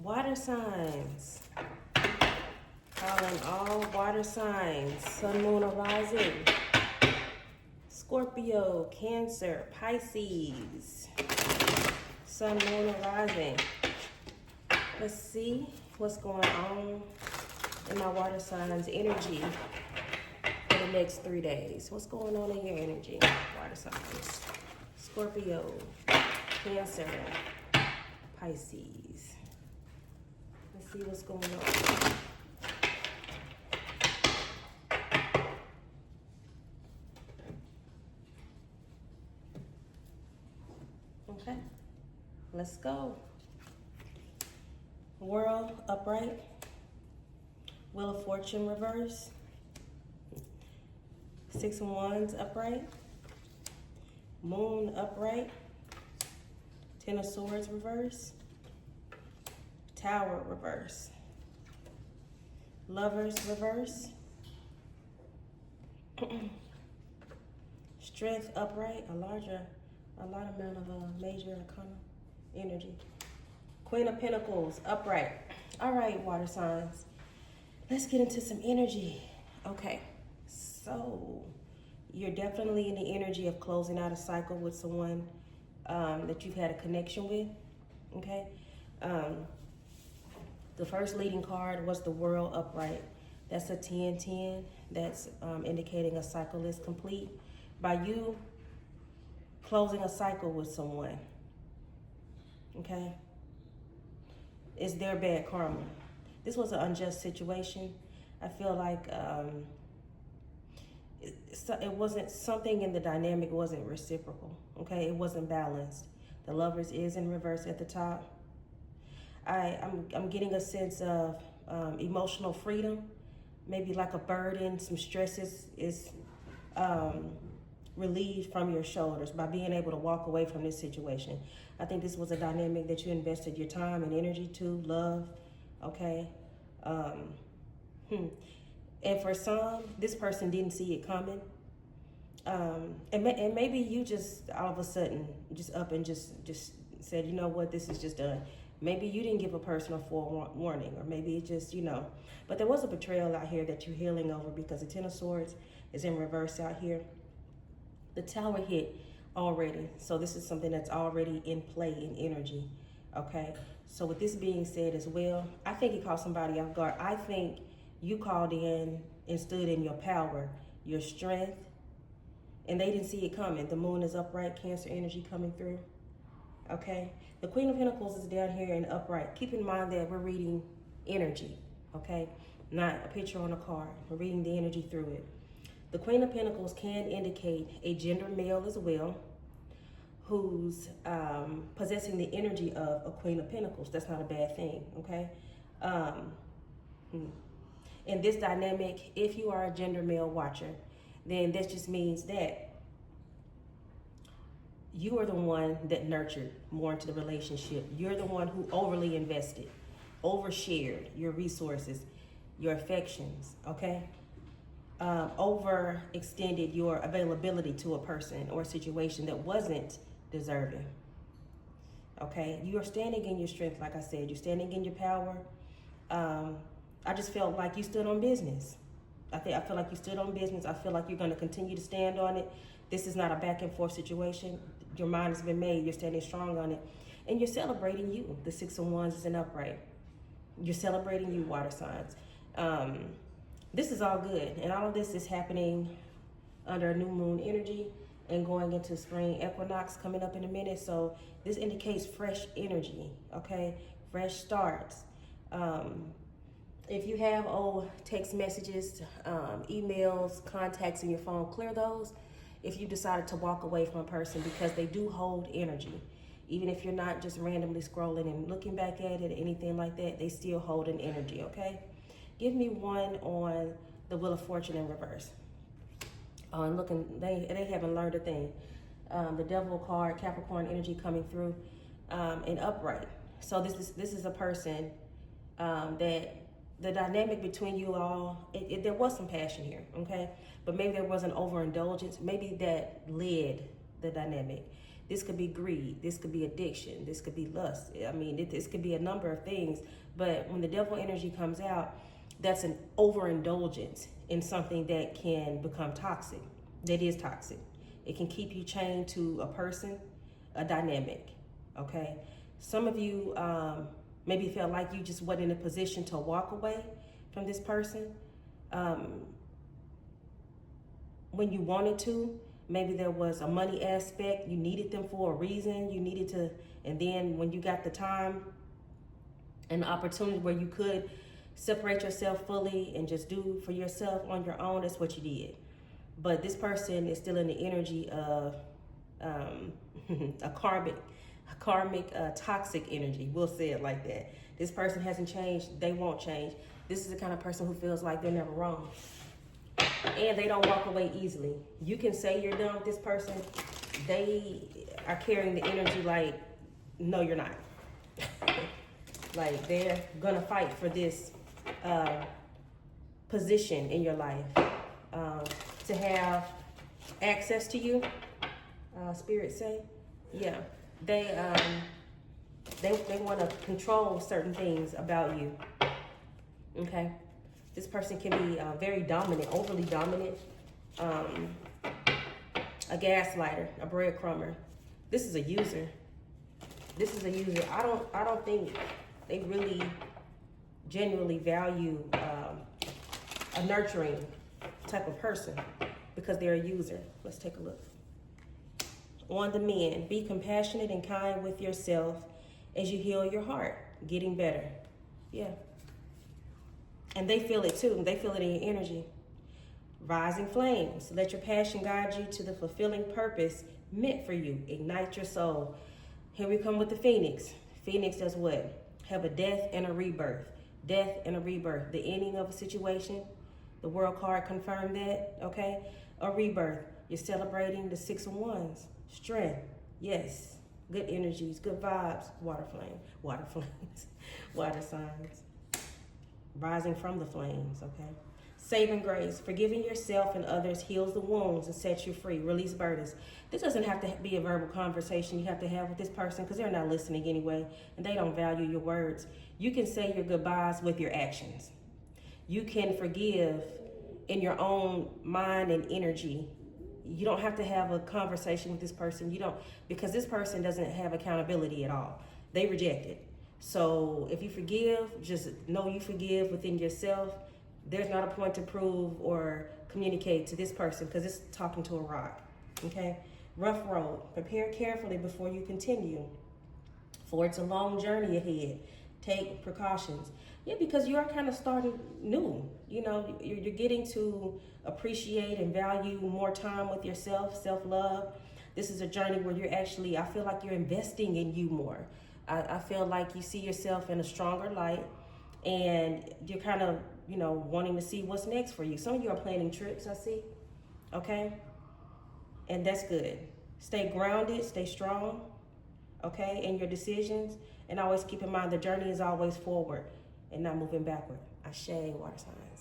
Water signs. Calling all water signs. Sun, moon, rising. Scorpio, Cancer, Pisces. Sun, moon, rising. Let's see what's going on in my water signs energy for the next 3 days. What's going on in your energy, water signs? Scorpio, Cancer, Pisces. Let's see what's going on. Okay, let's go. World upright. Wheel of Fortune reverse. 6 of Wands upright. Moon upright. 10 of Swords reverse. Tower reverse. Lovers reverse. Strength upright. A lot amount of major arcana energy. Queen of Pentacles upright. All right, water signs. Let's get into some energy. Okay, so you're definitely in the energy of closing out a cycle with someone that you've had a connection with. Okay. The first leading card was the World upright. That's a 10-10. That's indicating a cycle is complete by you closing a cycle with someone. Okay. It's their bad karma. This was an unjust situation. I feel like it wasn't, something in the dynamic wasn't reciprocal. Okay, it wasn't balanced. The Lovers is in reverse at the top. I'm getting a sense of emotional freedom, maybe like a burden, some stresses is relieved from your shoulders by being able to walk away from this situation. I think this was a dynamic that you invested your time and energy to, love, okay? And for some, this person didn't see it coming. And maybe you just all of a sudden just up and just said, you know what, this is just done. Maybe you didn't give a person a forewarning, or maybe it just, but there was a betrayal out here that you're healing over because the 10 of Swords is in reverse out here. The Tower hit already, so this is something that's already in play in energy, okay? So with this being said as well, I think it caught somebody off guard. I think you called in and stood in your power, your strength, and they didn't see it coming. The Moon is upright, Cancer energy coming through, okay? The Queen of Pentacles is down here in upright. Keep in mind that we're reading energy, okay? Not a picture on a card. We're reading the energy through it. The Queen of Pentacles can indicate a gender male as well, who's possessing the energy of a Queen of Pentacles. That's not a bad thing, okay? In this dynamic, if you are a gender male watcher, then this just means that you are the one that nurtured more into the relationship. You're the one who overly invested, overshared your resources, your affections, okay? Overextended your availability to a person or a situation that wasn't deserving. Okay, you are standing in your strength, like I said. You're standing in your power. I just felt like you stood on business. I feel like you stood on business. I feel like you're going to continue to stand on it. This is not a back and forth situation. Your mind has been made. You're standing strong on it, and you're celebrating you. The 6 of Wands is an upright. You're celebrating you, water signs. This is all good, and all of this is happening under a new moon energy and going into spring equinox coming up in a minute. So this indicates fresh energy, okay? Fresh starts. If you have old text messages, emails, contacts in your phone, clear those. If you decided to walk away from a person, because they do hold energy. Even if you're not just randomly scrolling and looking back at it or anything like that, they still hold an energy, okay? Give me one on the Wheel of Fortune in reverse. And looking, they haven't learned a thing. The Devil card, Capricorn energy coming through, and upright. So this is a person that the dynamic between you all, there was some passion here, okay? But maybe there was an overindulgence. Maybe that led the dynamic. This could be greed. This could be addiction. This could be lust. I mean, this could be a number of things. But when the devil energy comes out, that's an overindulgence in something that can become toxic. That is toxic. It can keep you chained to a person, a dynamic. Okay. Some of you maybe felt like you just wasn't in a position to walk away from this person. When you wanted to, maybe there was a money aspect. You needed them for a reason. You needed to, and then when you got the time and the opportunity where you could separate yourself fully and just do for yourself on your own, that's what you did. But this person is still in the energy of a karmic toxic energy. We'll say it like that. This person hasn't changed. They won't change. This is the kind of person who feels like they're never wrong. And they don't walk away easily. You can say you're done with this person. They are carrying the energy like, no, you're not. Like they're gonna fight for this position in your life, to have access to you. Spirit say, yeah, they want to control certain things about you. Okay. This person can be very dominant, overly dominant, a gaslighter, a breadcrumber. This is a user. This is a user. I don't think they really genuinely value a nurturing type of person because they're a user. Let's take a look. On the men, be compassionate and kind with yourself as you heal your heart, getting better. Yeah. And they feel it too. They feel it in your energy. Rising flames. Let your passion guide you to the fulfilling purpose meant for you. Ignite your soul. Here we come with the Phoenix. Phoenix does what? Have a death and a rebirth. Death and a rebirth. The ending of a situation. The World card confirmed that. Okay? A rebirth. You're celebrating the 6 of Wands. Strength. Yes. Good energies. Good vibes. Water flame. Water flames. Water signs. Rising from the flames, okay? Saving grace. Forgiving yourself and others heals the wounds and sets you free. Release burdens. This doesn't have to be a verbal conversation you have to have with this person because they're not listening anyway and they don't value your words. You can say your goodbyes with your actions. You can forgive in your own mind and energy. You don't have to have a conversation with this person. You don't, because this person doesn't have accountability at all. They reject it. So if you forgive, just know you forgive within yourself. There's not a point to prove or communicate to this person because it's talking to a rock, okay? Rough road. Prepare carefully before you continue, for it's a long journey ahead. Take precautions. Yeah, because you are kind of starting new. You know, you're getting to appreciate and value more time with yourself, self-love. This is a journey where you're actually, I feel like you're investing in you more. I feel like you see yourself in a stronger light and you're kind of, you know, wanting to see what's next for you. Some of you are planning trips, I see. Okay? And that's good. Stay grounded, stay strong, okay, in your decisions. And always keep in mind the journey is always forward and not moving backward. Ashe, water sign.